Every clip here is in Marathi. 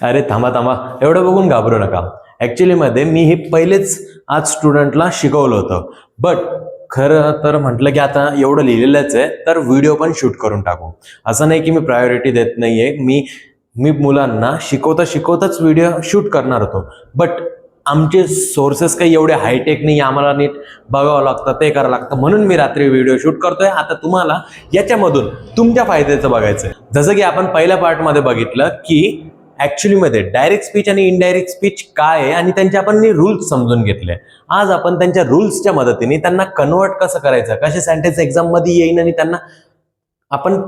अरे थांबा थांबा, एवढं बघून घाबरू नका. ऍक्च्युली मध्ये मी हे पहिलेच आज स्टुडंटला शिकवलं होतं, बट खरं तर म्हटलं की आता एवढं लिहिलेलंच आहे तर व्हिडिओ पण शूट करून टाकू. असं नाही की मी प्रायोरिटी देत नाहीये, मी मुलांना शिकवताच व्हिडिओ शूट करणार होतो, बट आमचे सोर्सेस काही एवढे हायटेक नाही, आम्हाला नीट बघावं लागतं, ते करावं लागतं, म्हणून मी रात्री व्हिडिओ शूट करतोय. आता तुम्हाला याच्यामधून तुमच्या फायद्याचं बघायचंय. जसं की आपण पहिल्या पार्टमध्ये बघितलं की ऍक्च्युली मध्ये डायरेक्ट स्पीच आणि इनडायरेक्ट स्पीच काय आहे आणि त्यांचे आपण रूल्स समजून घेतले. आज आपण त्यांच्या रूल्सच्या मदतीने त्यांना कन्वर्ट कसं करायचं, कसे सेंटेन्स एक्झाम मध्ये येईन आणि त्यांना आपण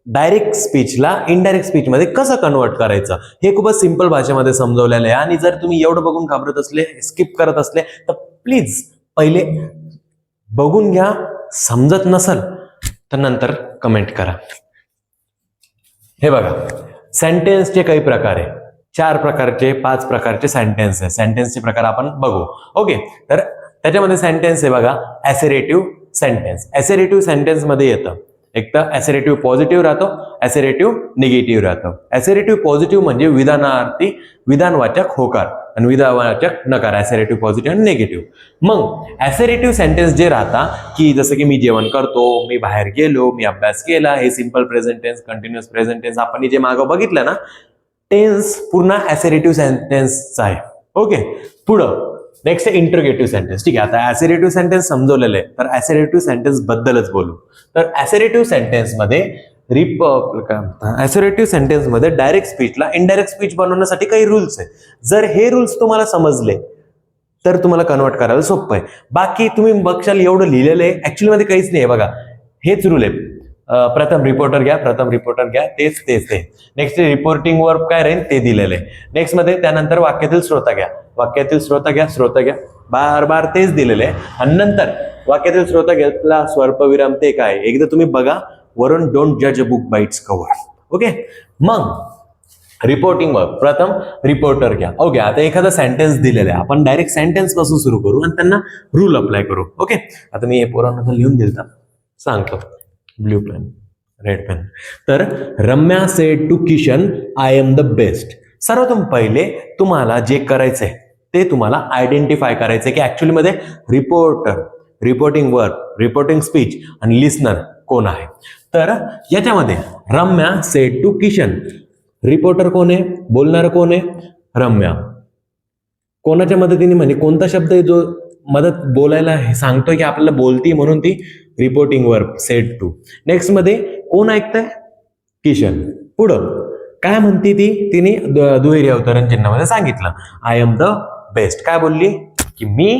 डायरेक्ट स्पीचला इनडायरेक्ट स्पीच मध्ये कसं कन्वर्ट करायचं हे खूपच सिंपल भाषेमध्ये समजवलेलं आहे. आणि जर तुम्ही एवढं बघून घाबरत असले, स्किप करत असले, तर प्लीज पहिले बघून घ्या. समजत नसल तर नंतर कमेंट करा. हे बघा, सेंटेन्सचे काही प्रकार आहे, 4 प्रकारचे 5 प्रकारचे सेंटेन्स आहे. सेंटेन्सचे प्रकार आपण बघू. ओके, तर त्याच्यामध्ये सेंटेन्स आहे बघा, ऍसेरेटिव्ह सेंटेन्स. ऍसेरेटिव्ह सेंटेन्स मध्ये येतं एक तर ऍसेरेटिव्ह पॉझिटिव्ह राहतो, ऍसेरेटिव्ह निगेटिव्ह राहतो. ऍसेरेटिव्ह पॉझिटिव्ह म्हणजे विधानार्थी विधानवाचक होकार आणि विधानवाचक नकार, ऍसेरेटिव्ह पॉझिटिव्ह आणि निगेटिव्ह. मग ऍसेरेटिव्ह सेंटेन्स जे राहता की जसं की मी जेवण करतो, मी बाहेर गेलो, मी अभ्यास केला, हे simple present tense, continuous present tense आपण जे मागं बघितलं ना, टेन्स पूर्ण ऍसेरेटिव्ह सेंटेन्सचा आहे. ओके, पुढं नेक्स्ट आहे इंटरोगेटिव्ह सेंटेन्स. ठीक आहे, आता ऍसेरेटिव्ह सेंटेन्स समजवलेलं आहे तर ऍसेरेटिव्ह सेंटेन्स बद्दलच बोलू. तर ऍसेरेटिव्ह सेंटेन्स मध्ये ऍसेरेटिव्ह सेंटेन्स मध्ये डायरेक्ट स्पीचला इनडायरेक्ट स्पीच बनवण्यासाठी काही रूल्स आहेत. जर हे रूल्स तुम्हाला समजले तर तुम्हाला कन्वर्ट करायला सोपं आहे. बाकी तुम्ही बघशाल एवढं लिहिलेलं आहे, ऍक्च्युअली मध्ये काहीच नाही. बघा, हेच रूल आहे. प्रथम रिपोर्टर घ्या, तेच. नेक्स्ट रिपोर्टिंग वर्ब काय राहील ते दिलेलं आहे. नेक्स्ट मध्ये त्यानंतर वाक्यातील श्रोता घ्या, बार तेच दिलेलं आहे. आणि नंतर वाक्यातील श्रोता घेतला स्वल्पविराम, ते काय एकदा तुम्ही बघा वरून, डोंट जज a book by it's cover. Okay, मग रिपोर्टिंग वर्ब, प्रथम रिपोर्टर घ्या. ओके, आता एखादा सेंटेन्स दिलेला आहे, आपण डायरेक्ट सेंटेन्स पासून सुरू करू आणि त्यांना रूल अप्लाय करू. ओके, आता मी हे पोरांना लिहून दिलं सांगतो. Blue pen, red pen. तर Ramya said to Kishan, I am the best. सर्वप्रथम पहिले तुम्हाला जे करायचंय ते तुम्हाला आयडेंटिफाय करायचंय की ऍक्च्युअली मध्ये reporter, reporting verb, reporting speech आणि लिसनर कोण आहे. तर याच्यामध्ये रम्या सेड टू किशन, रिपोर्टर कोण आहे, बोलणार कोण आहे, रम्या. कोणाच्या मदतीने म्हणजे कोणता शब्द आहे जो मदत बोलायला सांगतोय की आपल्याला बोलती, म्हणून ती reporting verb said to. Next मध्ये कोण ऐकतंय, किशन. पुढं काय म्हणती ती, तिने दुहेरी अवतरण चिन्हामध्ये सांगितलं, आय एम द बेस्ट. काय बोलली की मी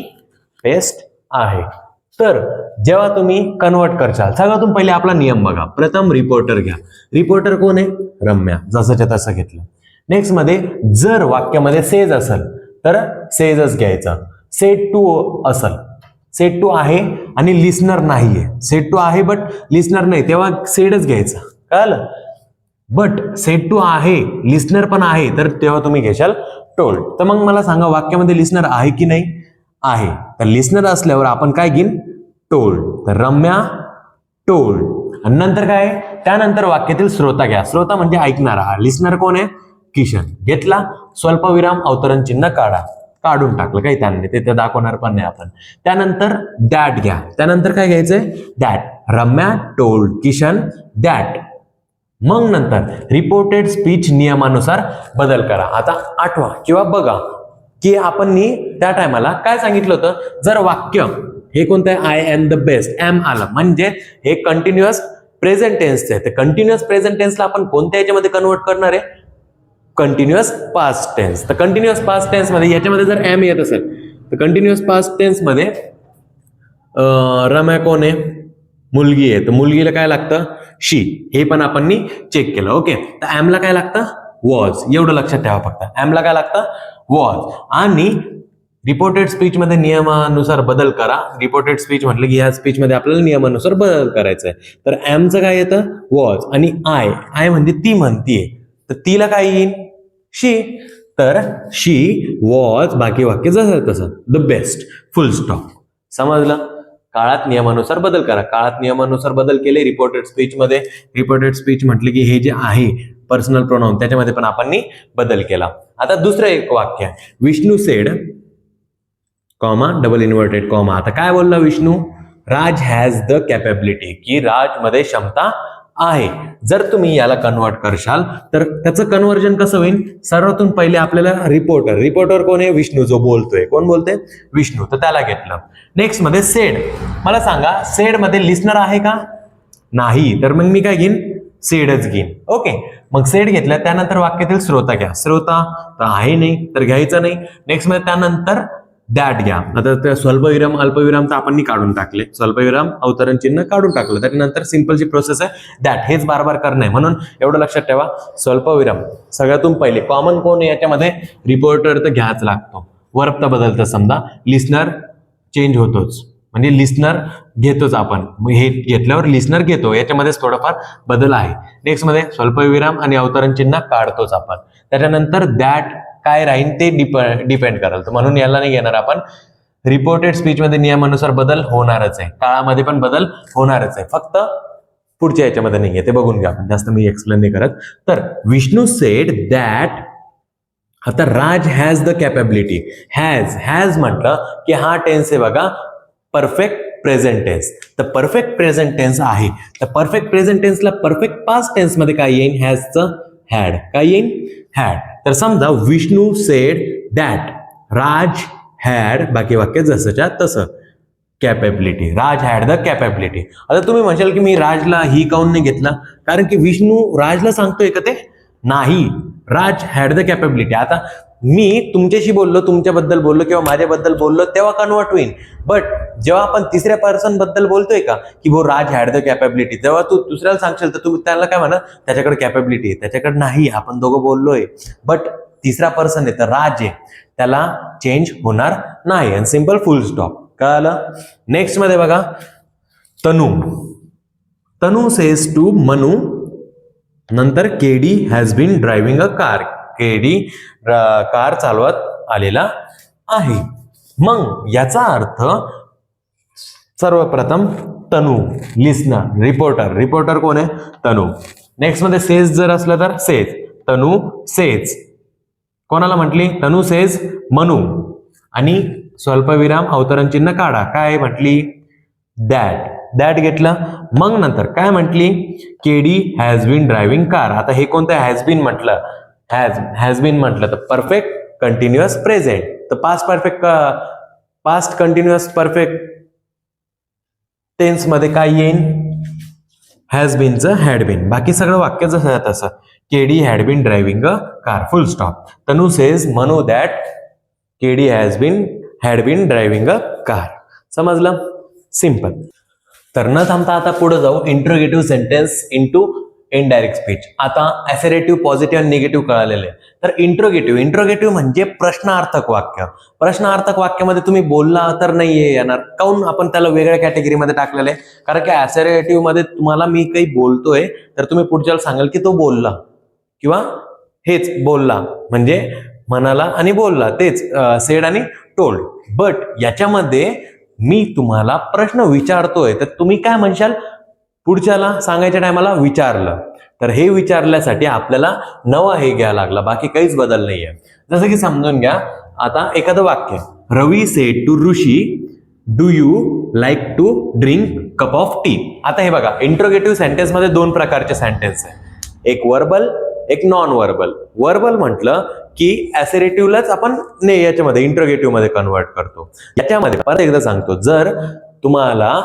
बेस्ट आहे. तर जेव्हा तुम्ही कन्वर्ट करशाल, सगळ्यातून पहिले आपला नियम बघा. प्रथम रिपोर्टर घ्या. रिपोर्टर कोण आहे, रम्या, जसंच्या तसं घेतलं. नेक्स्ट मध्ये जर वाक्यामध्ये सेज असेल तर सेजच घ्यायचं. सेड टू असेल, सेड टू आहे आणि लिसनर नाहीये, सेड टू आहे बट लिसनर नाही, तेव्हा सेडच घ्यायचं. कळलं? बट सेड टू आहे, लिसनर पण आहे, तर तेव्हा तुम्ही घेशाल टोल्ड. तर मग मला सांगा, वाक्यामध्ये लिसनर आहे की नाही, आहे. तर लिसनर असल्यावर आपण काय घेईन, टोल्ड. तर रम्या टोल्ड. आणि नंतर काय, त्यानंतर वाक्यातील श्रोता घ्या. श्रोता म्हणजे ऐकणारा, लिसनर कोण आहे, किशन. घेतला, स्वल्पविराम अवतरण चिन्ह काढून टाकलं, काही त्याने ते दाखवणार पण नाही आपण. त्यानंतर दॅट घ्या. त्यानंतर काय घ्यायचंय, that. Ramya told Kishan that. मग नंतर रिपोर्टेड स्पीच नियमानुसार बदल करा. आता आठवा किंवा बघा की आपण त्या टायमाला काय सांगितलं होतं, जर वाक्य हे कोणतं आहे, I am the best, am आलं म्हणजे हे कंटिन्युअस प्रेझेंट टेन्सचं आहे. तर कंटिन्युअस प्रेझेंट टेन्सला आपण कोणत्या याच्यामध्ये कन्वर्ट करणार आहे, कंटिन्युअस पास्ट टेन्स. तर कंटिन्युअस पास्ट टेन्स मध्ये याच्यामध्ये जर एम येत असेल तर कंटिन्युअस पास्ट टेन्स मध्ये रम्या कोण आहे, मुलगी आहे, तर मुलगीला काय लागतं, शी. हे पण आपण चेक केलं. ओके, तर एमला काय लागतं, वॉज. एवढं लक्षात ठेवा फक्त, एमला काय लागतं, वॉज. आणि रिपोर्टेड स्पीच मध्ये नियमानुसार बदल करा. रिपोर्टेड स्पीच म्हटलं की ह्या स्पीच मध्ये आपल्याला नियमानुसार बदल करायचा आहे. तर एमचं काय येतं, वॉज. आणि आय म्हणजे ती म्हणतीये, तर तिला काय येईल, शी. तर शी वॉज, बाकी वाक्य जसं तसं, द बेस्ट, फुल स्टॉप. समजलं? काळात नियमानुसार बदल करा. काळात नियमानुसार बदल केले रिपोर्टेड स्पीच मध्ये. रिपोर्टेड स्पीच म्हटलं की हे जे आहे पर्सनल प्रोनाउन त्याच्यामध्ये पण आपण बदल केला. आता दुसरं एक वाक्य आहे, Vishnu sed comma double inverted comma. आता काय बोलला विष्णू? राज हॅज द कॅपेबिलिटी, की राजमध्ये क्षमता आहे. जर तुम्ही याला कन्वर्ट करशाल तर त्याचं कन्व्हर्जन कसं होईल? सर्वातून पहिले आपल्याला रिपोर्टर कोण आहे? विष्णू जो बोलतोय. कोण बोलतोय? विष्णू. तर त्याला घेतलं. नेक्स्ट मध्ये सेड. मला सांगा सेड मध्ये लिस्नर आहे का? नाही. तर मग मी काय घेईन? सेडच घेईन. ओके, मग सेड घेतलं. त्यानंतर वाक्यातील श्रोता घ्या. श्रोता तर आहे नाही तर घ्यायचं नाही. नेक्स्ट मध्ये त्यानंतर दॅट घ्या. आता त्या स्वल्पविराम अल्पविराम तर आपण काढून टाकले, स्वल्पविराम अवतरण चिन्ह काढून टाकलं. त्यानंतर सिंपलची प्रोसेस आहे दॅट, हेच बार बार करणं आहे. म्हणून एवढं लक्षात ठेवा, स्वल्पविराम सगळ्यातून पहिले कॉमन कोण आहे याच्यामध्ये? रिपोर्टर तर घ्याच लागतो. वर्ब तर बदलतं, समजा लिस्नर चेंज होतोच, म्हणजे लिस्नर घेतोच आपण. हे घेतल्यावर लिस्नर घेतो, याच्यामध्येच थोडाफार बदल आहे. नेक्स्ट मध्ये स्वल्पविराम आणि अवतरण चिन्ह काढतोच आपण. त्याच्यानंतर दॅट काय राहील ते डिपेंड करेल. तर म्हणून याला नाही घेणार आपण. रिपोर्टेड स्पीच मध्ये नियमानुसार बदल होणारच आहे, काळामध्ये पण बदल होणारच आहे, फक्त पुढच्या याच्यामध्ये नाहीये. ते बघून घ्या आपण, जास्त मी एक्सप्लेन नाही करत. तर विष्णू सेड दॅट, आता Raj has the capability. Has म्हटलं की हा टेन्स आहे बघा, परफेक्ट प्रेझेंट टेन्स. तर परफेक्ट प्रेझेंट टेन्स आहे. तर परफेक्ट प्रेझेंट टेन्सला परफेक्ट पास्ट टेन्स मध्ये काय येईल? हॅजचं हॅड. काय येईल? हॅड. तर समजा Vishnu said that Raj had, बाकी वाक्य जसंच्या तसं, capability. Raj had the capability. आता तुम्ही म्हणशाल की मी राजला ही काऊन नाही घेतला? कारण की विष्णू राजला सांगतोय का ते? नाही. राज हॅड द कॅपेबिलिटी. आता मी तुमच्याशी बोललो, तुमच्याबद्दल बोललो किंवा माझ्याबद्दल बोललो तेव्हा कन्वर्ट होईल. बट जेव्हा आपण तिसऱ्या पर्सन बद्दल बोलतोय का की भो राज हॅड द कॅपेबिलिटी, तेव्हा तू दुसऱ्याला सांगशील तर तुम्ही त्याला काय म्हणा? त्याच्याकडे कॅपेबिलिटी आहे. त्याच्याकडे नाही, आपण दोघं बोललोय. बट तिसरा पर्सन आहे तर राज आहे, त्याला चेंज होणार नाही. आणि सिंपल फुल स्टॉप. कळालं? नेक्स्ट मध्ये बघा, तनू सेज टू मनू, नंतर KD has been driving a car. KD car चालवत आलेला आहे. मग याचा अर्थ सर्वप्रथम तनू लिस्नर, रिपोर्टर कोण आहे? तनू. नेक्स्ट मध्ये सेज जर असलं तर सेज, तनू सेज कोणाला म्हटली? तनू सेज मनू. आणि स्वल्पविराम अवतरण चिन्ह काढा. काय म्हटली? दॅट घेतलं. मग नंतर काय म्हटली? KD has been driving car. आता हे कोणतं हॅज बीन म्हटलं? हॅज बीन म्हटलं तर परफेक्ट कंटिन्युअस प्रेझेंट. तर पास्ट कंटिन्युअस परफेक्ट टेन्स मध्ये काय येईल? हॅज बीनचं हॅड बीन. बाकी सगळं वाक्य जसं तसं. KD had been driving a car, full stop. Tanu says Manu that KD had been driving a car. समजलं? सिंपल. तर न थांबता आता पुढे जाऊ, interrogative sentence into indirect speech. आता ॲसेरेटिव्ह, पॉझिटिव्ह आणि निगेटिव्ह कळालेले. तर इंट्रोगेटिव्ह म्हणजे प्रश्नार्थक वाक्य. प्रश्नार्थक वाक्यामध्ये तुम्ही बोलला तर नाहीये येणार. काऊन आपण त्याला वेगळ्या कॅटेगरीमध्ये टाकलेलं आहे? कारण की ॲसेरेटिव्ह मध्ये तुम्हाला मी काही बोलतोय तर तुम्ही पुढच्याला सांगाल की तो बोलला किंवा हेच बोलला, म्हणजे म्हणाला आणि बोलला, तेच सेड आणि टोल्ड. बट याच्यामध्ये मी तुम्हाला प्रश्न विचारतोय तर तुम्ही काय म्हणशाल? पुढच्याला सांगायच्या टायमाला विचारलं. तर हे विचारल्यासाठी आपल्याला नवा हे घ्यायला लागला, बाकी काहीच बदल नाहीये. जसं की समजून घ्या, आता एखादं वाक्य, Ravi said to Rishi do you like to drink cup of tea. आता हे बघा, इंट्रोगेटिव्ह सेंटेन्स मध्ये दोन प्रकारचे सेंटेन्स आहे, एक वर्बल, एक नॉन वर्बल. वर्बल म्हटलं की ॲसेरेटिव्हलाच आपण याच्यामध्ये इंट्रोगेटिव्ह मध्ये कन्वर्ट करतो. याच्यामध्ये परत एकदा सांगतो, जर तुम्हाला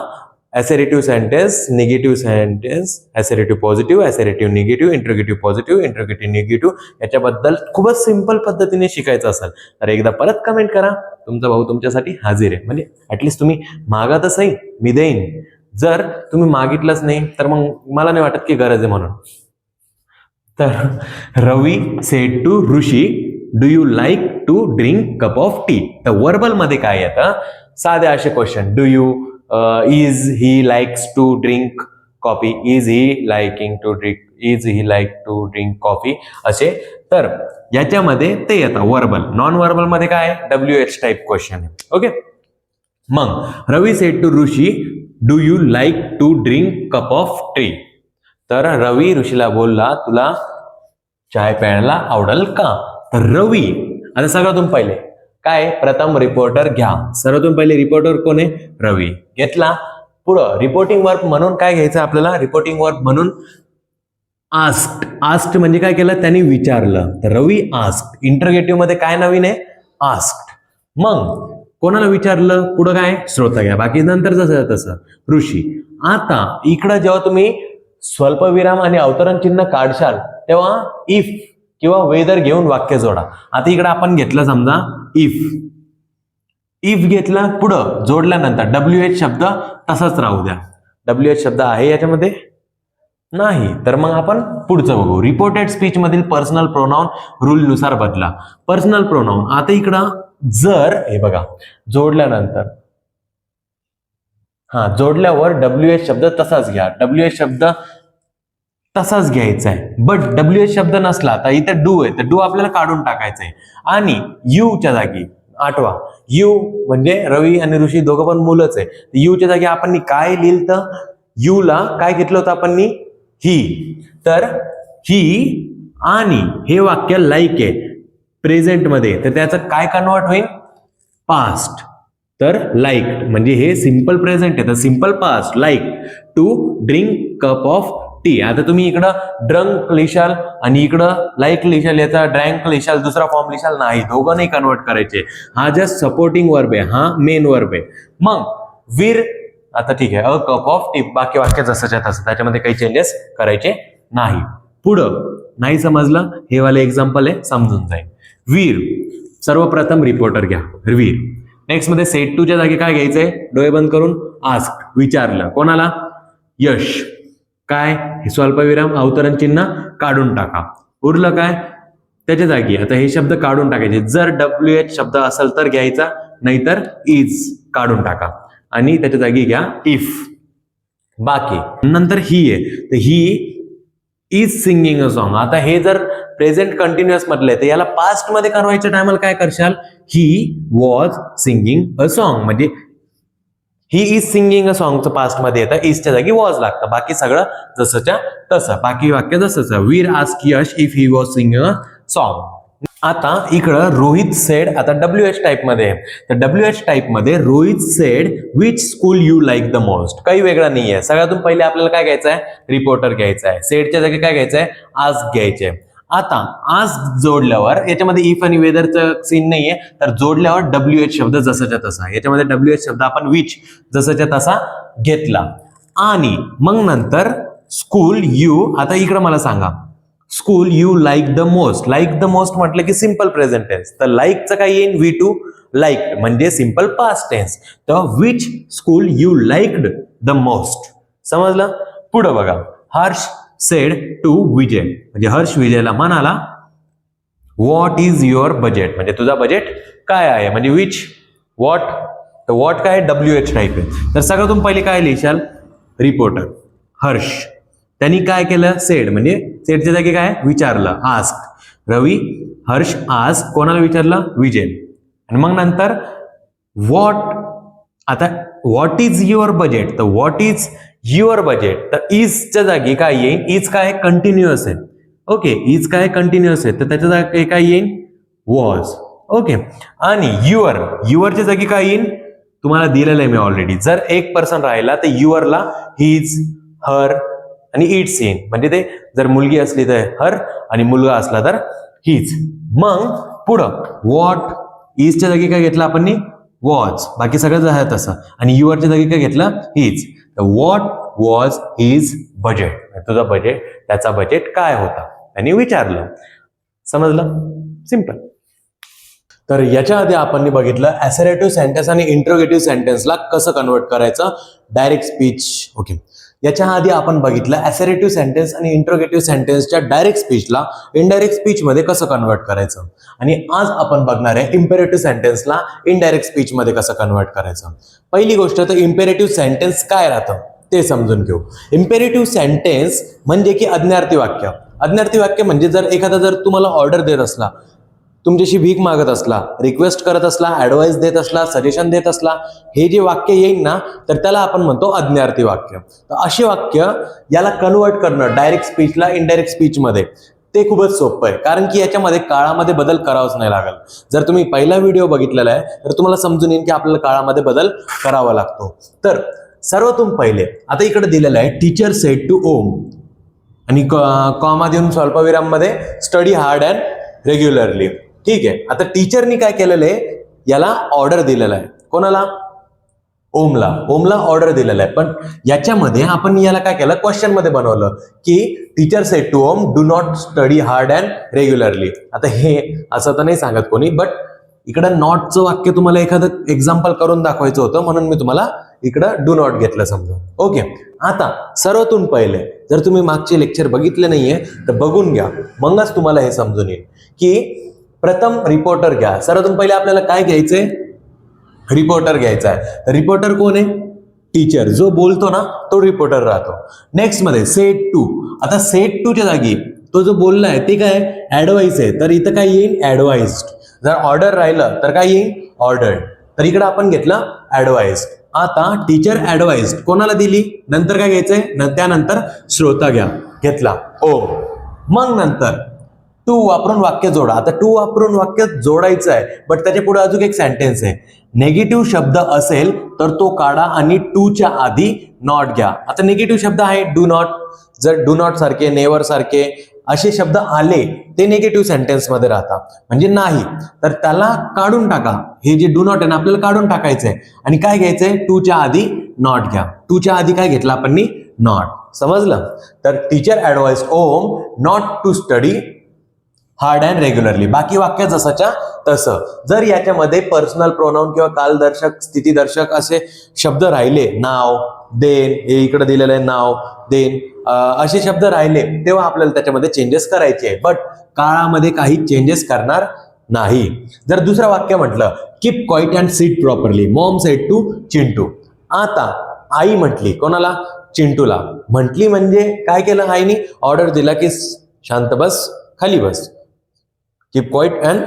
assertive sentence, negative sentence, assertive positive, assertive negative, interrogative positive, interrogative negative याच्याबद्दल खूपच सिंपल पद्धतीने शिकायचं असेल तर एकदा परत कमेंट करा. तुमचा भाऊ तुमच्यासाठी हाजीर आहे. म्हणजे ऍटलीस्ट तुम्ही मागा तर सही, मी देईन. जर तुम्ही मागितलंच नाही तर मग मला नाही वाटत की गरज आहे म्हणून. तर Ravi said to Rishi do you like to drink cup of tea. तर वर्बल मध्ये काय येतं? साधे असे question, do you, is he likes to drink coffee, is he liking to drink, is he like to drink coffee, असे. तर याच्यामध्ये ते येतं वर्बल. नॉन वर्बल मध्ये काय? WH टाइप क्वेश्चन आहे. ओके. मग Ravi said to Rishi do you like to drink cup of tea. तर रवी ऋषीला बोलला, तुला चाय प्यायला आवडेल का? तर रवी, आता सगळ्यातून पहिले काय, प्रथम रिपोर्टर घ्या. सर्वातून पहिले रिपोर्टर कोण आहे? रवी. घेतला. पुढं रिपोर्टिंग वर्ब म्हणून काय घ्यायचं आपल्याला? रिपोर्टिंग वर्ब म्हणून आस्क्ड. आस्क्ड म्हणजे काय केलं? त्यांनी विचारलं. तर रवी आस्क्ड. इंटरोगेटिव्ह मध्ये काय नवीन आहे? आस्क्ड. मग कोणाला विचारलं? पुढं काय? श्रोता घ्या. बाकी नंतर जसं तसं ऋषी. आता इकडं जेव्हा तुम्ही स्वल्पविराम आणि अवतरण चिन्ह काढशाल तेव्हा इफ किंवा वेदर घेऊन वाक्य जोडा. आता इकडे आपण घेतलं समजा इफ. इफ घेतला, पुढं जोडल्यानंतर WH शब्द तसाच राहू द्या. WH शब्द आहे याच्यामध्ये? नाही. तर मग आपण पुढचं बघू. रिपोर्टेड स्पीच मधील पर्सनल प्रोनाउन रूल नुसार बदला. पर्सनल प्रोनाउन आता इकडं जर हे बघा जोडल्यानंतर जोडल्यावर WH शब्द तसाच घ्या. WH शब्द तसाच घ्यायचा आहे. बट WH शब्द नसला तर इथे डू आहे, तर डू आपल्याला काढून टाकायचं आहे. आणि यूच्या जागी आठवा, यू म्हणजे रवी आणि ऋषी दोघं पण मुलंच आहे. यूच्या जागी आपण काय लिहिलं? तर यूला काय घेतलं होतं आपण? ही. तर ही आणि हे वाक्य लाईक आहे प्रेझेंट मध्ये, तर त्याचं काय कन्वर्ट होईल? पास्ट. तर लाईक म्हणजे हे सिंपल प्रेझेंट आहे, तर simple past like to drink cup of tea. आता तुम्ही इकडं ड्रंक लिशाल आणि इकडं लाईक लिशाल, याचा ड्रँक लिशाल, दुसरा फॉर्म लिशाल नाही, दोघं नाही कन्वर्ट करायचे. हा जस्ट सपोर्टिंग वर्ब आहे, हा मेन वर्ब आहे. मग वीर, आता ठीक आहे, अ कप ऑफ टी, बाकी वाक्य जसंच्या तसं, त्याच्यामध्ये काही चेंजेस करायचे नाही. पुढं नाही समजलं, हे वाले एक्झाम्पल आहे, समजून जाईल. वीर, सर्वप्रथम रिपोर्टर घ्या, वीर. नेक्स्ट मध्ये सेट टू च्या जागी काय घ्यायचंय? डोळे बंद करून आस्क, विचारलं. कोणाला? यश. काय? स्वल्पविराम अवतरण चिन्ह काढून टाका. उरलं काय? त्याच्या जागी आता हे शब्द काढून टाकायचे. जर WH शब्द असेल तर घ्यायचा, नाहीतर इज काढून टाका आणि त्याच्या जागी घ्या इफ. बाकी नंतर ही आहे, तर he is singing a song. आता हे जर प्रेझेंट कंटिन्युअस म्हटलंय तर याला पास्ट मध्ये करवायच्या टायमाला काय करशाल? He was singing a song, म्हणजे ही इज सिंगिंग अ सॉंगचं पास्ट मध्ये येतं, इजच्या जागी वॉज लागतं. बाकी सगळं जसंच्या तसं, बाकी वाक्य जसंच. Veer ask Yash if he was singing a song. आता इकडं रोहित सेड, आता WH टाईप मध्ये आहे, तर WH टाईप मध्ये Rohit said which school you like the most. काही वेगळं नाहीये. सगळ्यातून पहिले आपल्याला काय घ्यायचं आहे? रिपोर्टर घ्यायचं आहे. सेडच्या जागी काय घ्यायचं आहे? आस्क घ्यायचे. आता आज जोडल्यावर याच्यामध्ये इफ आणि वेदरचं सीन नाहीये, तर जोडल्यावर WH शब्द जसाच्या तसा. याच्यामध्ये WH शब्द आपण विच जसाच्या तसा घेतला. आणि मग नंतर स्कूल यू, आता इकडं मला सांगा, school you like the most. Like the most म्हटलं की सिंपल प्रेझेंट टेन्स, तर लाईकचं काय येईल? V2 लाईक म्हणजे सिंपल पास्ट टेन्स. तर which school you liked the most. समजलं? पुढं बघा, हर्ष सेड टू विजय, म्हणजे हर्ष विजयला म्हणाला व्हॉट इज युअर बजेट, म्हणजे तुझा बजेट काय आहे? म्हणजे विच, व्हॉट, तर व्हॉट काय? WH टाईप आहे. तर सगळ्यातून पहिले काय लिहिशाल? रिपोर्टर हर्ष. त्यांनी काय केलं? सेड, म्हणजे सेडच्या जागी काय? विचारलं, आस्क. रवी हर्ष आस्क कोणाला विचारलं? विजय. आणि मग नंतर व्हॉट, आता व्हॉट इज युअर बजेट, तर व्हॉट इज युअर बजेट, तर इजच्या जागी काय येईल? इज काय? कंटिन्युअस आहे. ओके, इज काय? कंटिन्युअस आहे, तर त्याच्या जागी काय येईल? वॉज. ओके. आणि युअर, युअरच्या जागी काय येईल? तुम्हाला दिलेलं आहे मी ऑलरेडी. जर एक पर्सन राहिला तर युअरला हिज, हर आणि इट्स येईल. म्हणजे ते जर मुलगी असली तर हर आणि मुलगा असला तर हिज. मग पुढं व्हॉट, इजच्या जागी काय घेतलं आपण? वॉज. बाकी सगळं आहे तसं. आणि युअरच्या जागी काय घेतलं? हिज. तर व्हॉट वॉज हिज बजेट, तुझा बजेट, त्याचा बजेट काय होता आणि विचारलं. समजलं? सिंपल. तर याच्या आधी आपण बघितलं असर्टिव्ह सेंटेन्स आणि इंट्रोगेटिव्ह सेंटेन्सला कसं कन्वर्ट करायचं डायरेक्ट स्पीच. ओके. याच्या आधी आपण बघितलं असर्टिव्ह सेंटेन्स आणि इंट्रोगेटिव्ह सेंटेन्सच्या डायरेक्ट स्पीचला इनडायरेक्ट स्पीच मध्ये कसं कन्वर्ट करायचं. आणि आज आपण बघणार आहे इम्पेरेटिव्ह सेंटेन्सला इनडायरेक्ट स्पीच मध्ये कसं कन्वर्ट करायचं. पहिली गोष्ट तर इम्पेरेटिव्ह सेंटेन्स काय राहतं ते समजून घेऊ. इम्पेरेटिव्ह सेंटेन्स म्हणजे की आज्ञार्थी वाक्य. आज्ञार्थी वाक्य म्हणजे जर एखादा जर तुम्हाला ऑर्डर देत असला, तुमच्याशी भीक मागत असला, रिक्वेस्ट करत असला, ऍडवाइस देत असला, सजेशन देत असला, हे जे वाक्य येईल ना तर त्याला आपण म्हणतो आज्ञार्थी वाक्य. तर असे वाक्य याला कन्वर्ट करणं डायरेक्ट स्पीचला इनडायरेक्ट स्पीच मध्ये ते खूपच सोपं आहे, कारण की याच्यामध्ये काळामध्ये बदल करावाच नाही लागल. जर तुम्ही पहिला व्हिडिओ बघितलेला आहे तर तुम्हाला समजून येईल की आपल्याला काळामध्ये बदल करावा लागतो. तर सर्वतून पहिले आता इकडे दिलेलं आहे टीचर सेड टू ओम आणि कॉमा देऊन स्वल्पविराम मध्ये स्टडी हार्ड अँड रेग्युलरली. ठीक आहे, आता टीचरनी काय केलेलं आहे, याला ऑर्डर दिलेला आहे. कोणाला? ओमला ऑर्डर दिलेला आहे. पण याच्यामध्ये आपण याला काय केलं, क्वेश्चन मध्ये बनवलं की teacher said to Om do not study hard and regularly. आता हे असं तर नाही सांगत कोणी, बट इकडं नॉटचं वाक्य तुम्हाला एखादं एक्झाम्पल करून दाखवायचं होतं म्हणून मी तुम्हाला इकडं डू नॉट घेतलं समजा. ओके, आता सर्वातून पहिले जर तुम्ही मागचे लेक्चर बघितले नाहीये तर बघून घ्या, मगच तुम्हाला हे समजून येईल की प्रथम रिपोर्टर घ्या. सर्वातून पहिले आपल्याला काय घ्यायचंय, रिपोर्टर घ्यायचा आहे. रिपोर्टर कोण आहे? टीचर. जो बोलतो ना तो रिपोर्टर राहतो. नेक्स्ट मध्ये सेड टू. आता सेड टूच्या जागी तो जो बोलला आहे ते काय, ऍडवाइस आहे, तर इथं काय येईल, ऍडवाइस्ड. जर ऑर्डर राहिलं तर काय येईल, ऑर्डर्ड. तर इकडे आपण घेतलं ऍडवाइस्ड. आता टीचर ऍडवाइस्ड कोणाला दिली, नंतर काय घ्यायचंय, त्यानंतर श्रोता घेतला ओम. मग नंतर टू वापरून वाक्य जोडा. आता टू वापरून वाक्य जोडायचं आहे, बट त्याच्या पुढे अजून एक सेंटेन्स आहे. नेगेटिव्ह शब्द असेल तर तो काढा आणि टूच्या आधी नॉट घ्या. आता निगेटिव्ह शब्द आहे डू नॉट. जर डू नॉट सारखे, नेव्हर सारखे असे शब्द आले ते निगेटिव्ह सेंटेन्स मध्ये राहतात, म्हणजे नाही, तर त्याला काढून टाका. हे जे डू नॉट आहे ना आपल्याला काढून टाकायचंय आणि काय घ्यायचंय, टूच्या आधी नॉट घ्या. टूच्या आधी काय घेतलं आपण, नॉट. समजलं? तर teacher advise Om not to study hard and regularly. बाकी वाक्य जसाच्या तसं. जर याच्यामध्ये पर्सनल प्रोनाउन किंवा कालदर्शक, स्थितीदर्शक असे शब्द राहिले, नाव, देन, हे इकडे दिलेलं आहे नाव, देन, असे शब्द राहिले तेव्हा आपल्याला त्याच्यामध्ये चेंजेस करायचे आहे, बट काळामध्ये काही चेंजेस करणार नाही. जर दुसरं वाक्य म्हटलं keep quiet and sit properly, mom said to Chintu. आता आई म्हटली कोणाला, चिंटूला. म्हटली म्हणजे काय केलं आईनी, ऑर्डर दिला की शांत बस, खाली बस, keep quiet and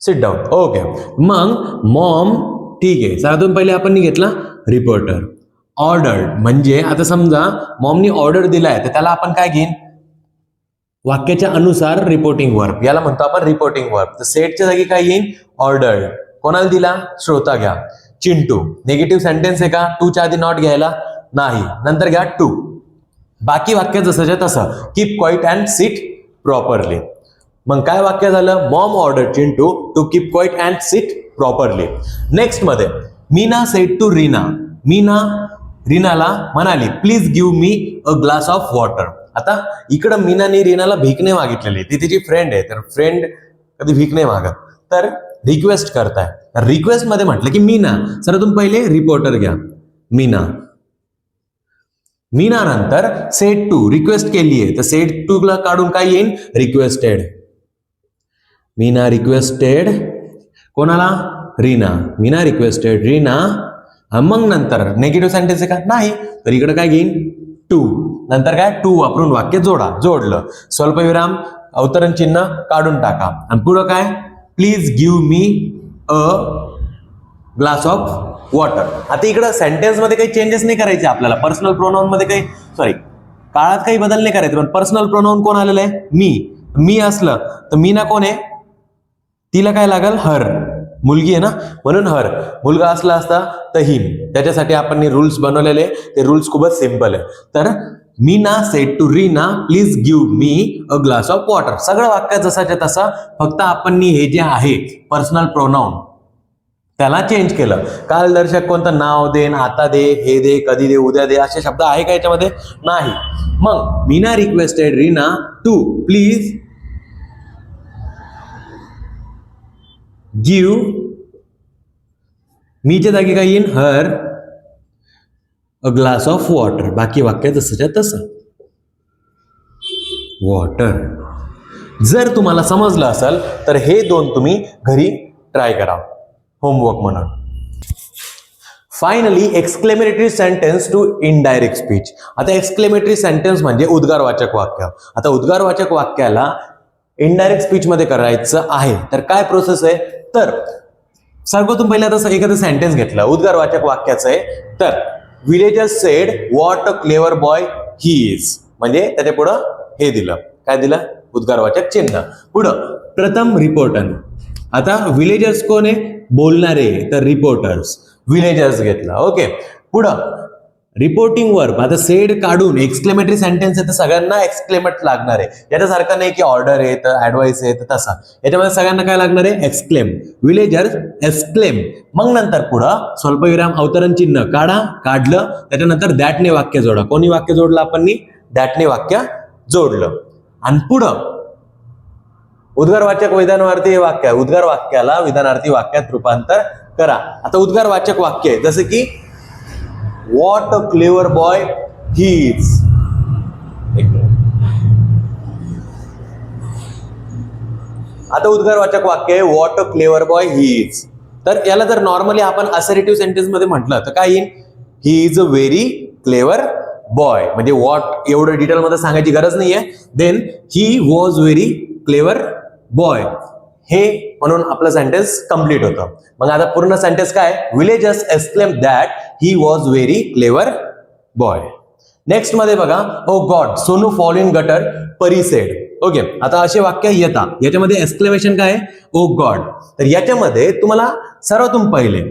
sit down. Okay, मग मॉम, ठीक आहे, सर्वातून पहिले आपण घेतला रिपोर्टर. ऑर्डर्ड म्हणजे आता समजा मॉमनी ऑर्डर दिलाय तर त्याला आपण काय घेईन, वाक्याच्या अनुसार रिपोर्टिंग वर्ब, याला म्हणतो आपण रिपोर्टिंग वर्ब. तर सेटच्या जागी काय येईन, ऑर्डर्ड. कोणाला दिला, श्रोता घ्या. चिंटू, निगेटिव्ह सेंटेन्स आहे का, टूच्या आधी नॉट घ्यायला नाही, नंतर घ्या टू. बाकी वाक्य जसंच्या तसं, keep quiet and sit properly. मग काय वाक्य झालं, mom order Chintu to keep quiet and sit properly. Next मध्ये मीना सेड टू रीना. मीना रीनाला म्हणाली please give me a glass of water. आता इकडं मीनाने रीनाला भीक नाही मागितलेली, ती तिची फ्रेंड आहे, तर फ्रेंड कधी भीक नाही मागत, तर रिक्वेस्ट करताय. रिक्वेस्ट मध्ये म्हटलं की मीना, सर्वातून पहिले रिपोर्टर घ्या, मीना. मीना नंतर सेड टू, रिक्वेस्ट केली आहे तर सेड टू ला काढून काय येईल, रिक्वेस्टेड. मीना रिक्वेस्टेड कोणाला, रीना. मीना रिक्वेस्टेड रीना. मग नंतर नेगेटिव्ह सेंटेन्स आहे का, नाही, तर इकडे काय घेईन, टू. नंतर काय, टू वापरून वाक्य जोडा. जोडलं, स्वल्पविराम, अवतरण चिन्ह काढून टाका आणि पुढं काय, please give me a glass of water. आता इकडं सेंटेन्स मध्ये काही चेंजेस नाही करायचे आपल्याला. पर्सनल प्रोनाउन मध्ये काही, काळात काही बदल नाही करायचे, पण पर्सनल प्रोनाउन कोण आलेलं आहे, मी असलं तर मीना कोण आहे, तिला काय लागल, हर. मुलगी आहे ना म्हणून हर. मुलगा असला असता तर हिम. त्याच्यासाठी आपण रूल्स बनवलेले, ते रूल्स खूपच सिंपल आहे. तर Meena said to Reena please give me a glass of water. सगळं वाक्य जसाच्या तसा, फक्त आपण हे जे आहे पर्सनल प्रोनाउन त्याला चेंज केलं. कालदर्शक कोणतं, नाव, देन, आता दे, हे दे, कधी दे, उद्या दे, असे शब्द आहे का याच्यामध्ये, नाही. मग Meena requested Reena to please give, मीच्या जागी काय येईन, her a glass of water. बाकी वाक्य जसंच्या तसं, वॉटर. जर तुम्हाला समजलं असेल तर हे दोन तुम्ही घरी ट्राय करा होमवर्क म्हणून. Finally exclamatory sentence to indirect speech. आता एक्सक्लेमेटरी सेंटेन्स म्हणजे उद्गारवाचक वाक्य. आता उद्गारवाचक वाक्याला इनडायरेक्ट स्पीच मध्ये करायचं आहे तर काय प्रोसेस आहे, तर सर्वप्रथम पहिला तसं एखादं सेंटेन्स घेतलं उद्गारवाचक वाक्याचं आहे, तर villagers sed what a clever boy he is, म्हणजे त्याच्या पुढं हे दिलं, काय दिलं, उद्गारवाचक चिन्ह. पुढं प्रथम रिपोर्टर. आता विलेजर्स कोण आहे? बोलणारे, तर रिपोर्टर्स, विलेजर्स घेतला. ओके. पुढं रिपोर्टिंग वर्ब. आता सेड काढून एक्सक्लेमेटरी सेंटेन्स आहे तर सगळ्यांना एक्सक्लेमेट लागणार आहे. याच्यासारखं नाही की ऑर्डर आहे तर ऍडवाइस आहे तर तसा. याच्यामध्ये सगळ्यांना काय लागणार आहे? एक्सक्लेम. Villagers exclaim. मग नंतर पुढं स्वल्पविराम अवतरण चिन्ह काढा, काढलं, त्याच्यानंतर दॅटने वाक्य जोडा. कोणी वाक्य जोडलं? आपण दॅटने वाक्य जोडलं. आणि पुढं उद्गारवाचक विधानार्थी हे वाक्य आहे. उद्गार वाक्याला विधानार्थी वाक्यात रूपांतर करा. आता उद्गारवाचक वाक्य आहे जसं की what a clever boy he is. आता उद्गारवाचक वाक्य आहे what a clever boy he is. तर याला जर नॉर्मली आपण असर्टिव्ह सेंटेन्स मध्ये म्हटलं तर काय येईल? He is a very clever boy. म्हणजे व्हॉट एवढं डिटेल मध्ये सांगायची गरज नाहीये. Then he was very clever boy, हे म्हणून आपलं सेंटेन्स कंप्लीट होतं. मग आता पूर्ण सेंटेन्स काय? Villagers exclaim that he was very clever boy. Next मध्ये बघा, oh God Sonu fall in gutter Pari said. Okay. आता असे वाक्य येतात. याच्यामध्ये एक्सक्लेमेशन काय आहे? Oh God. तर याच्यामध्ये तुम्हाला सर्वातून पहिले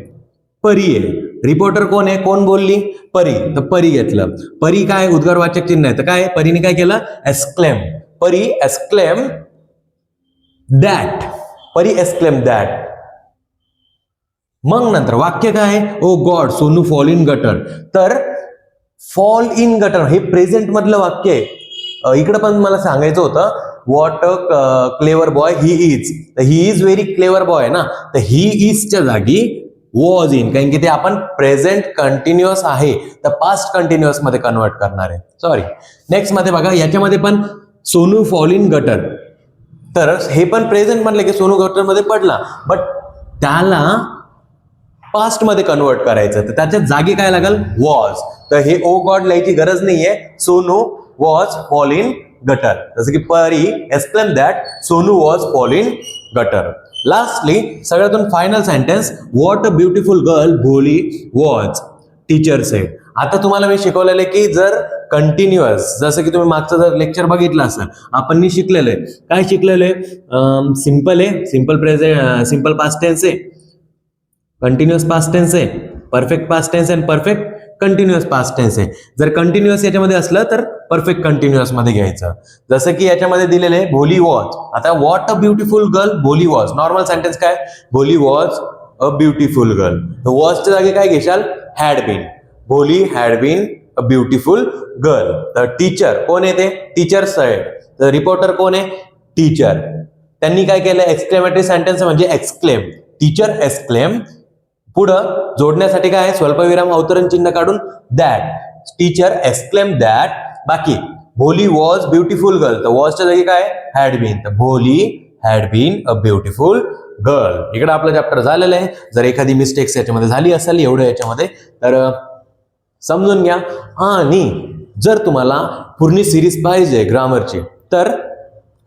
परी आहे. रिपोर्टर कोण आहे? कोण बोलली? परी. तर परी घेतलं. परी काय? उद्गारवाचक चिन्ह आहे. तर काय परीने काय केलं? Exclaim. Pari exclaim that. Pari exclaim that. मग नंतर वाक्य काय? Oh God Sonu fall in gutter. तर फॉल इन गटर हे प्रेझेंट मधलं वाक्य आहे. इकडे पण मला सांगायचं होतं what a clever boy he is. तर he is very clever boy ना, तर ही इजच्या जागी वॉज इन, कारण की ते आपण प्रेझेंट कंटिन्युअस आहे तर पास्ट कंटिन्युअस मध्ये कन्वर्ट करणार आहे. सॉरी. नेक्स्ट मध्ये बघा, याच्यामध्ये पण सोनू फॉल इन गटर. तर हे पण प्रेझेंट म्हणलं की सोनू गटर मध्ये पडला, बट त्याला पास्ट मध्ये कन्वर्ट करायचं तर त्याच्या जागी काय लागेल? वॉज. तर हे ओ गॉड लिहायची गरज नाहीये. Sonu was fall in gutter. जसं की Pari explain that Sonu was fall in gutter. Lastly सगळ्यातून final sentence, what a beautiful girl Bholi was teacher said. आता तुम्हाला मी शिकवलेलं आहे की जर कंटिन्युअस, जसं की तुम्ही मागचं जर लेक्चर बघितलं असेल, आपण शिकलेलं आहे. काय शिकलेलं आहे? सिंपल आहे, simple present, simple past tense आहे, कंटिन्युअस पास्ट टेन्स आहे, परफेक्ट पास्ट टेन्स आहे, परफेक्ट कंटिन्युअस पास्ट टेन्स आहे. जर कंटिन्युअस याच्यामध्ये असलं तर परफेक्ट कंटिन्युअस मध्ये घ्यायचं. जसं की याच्यामध्ये दिलेले भोली वॉज. आता what a beautiful girl Bholi was. Normal sentence काय? Bholi was a beautiful girl. वॉजच्या जागी काय घेशाल? Had been. Bholi had been a beautiful girl. तर टीचर कोण आहे? ते टीचर सेड. तर रिपोर्टर कोण आहे? टीचर. त्यांनी काय केलं? एक्सक्लेमेटरी सेंटेन्स म्हणजे एक्सक्लेम. Teacher exclaim. पुढं जोडण्यासाठी काय? स्वल्पविराम अवतरण चिन्ह काढून दॅट. Teacher exclaim that. बाकी भोली वॉज ब्युटिफुल गर्ल. तर वॉजच्या जागी काय? Had been. तर Bholi had been a beautiful girl. इकडे आपलं चॅप्टर झालेलं आहे. जर एखादी मिस्टेक्स याच्यामध्ये झाली असेल एवढं याच्यामध्ये तर समजून घ्या. आणि जर तुम्हाला पूर्ण सिरीज पाहिजे ग्रामरची तर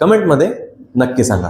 कमेंटमध्ये नक्की सांगा.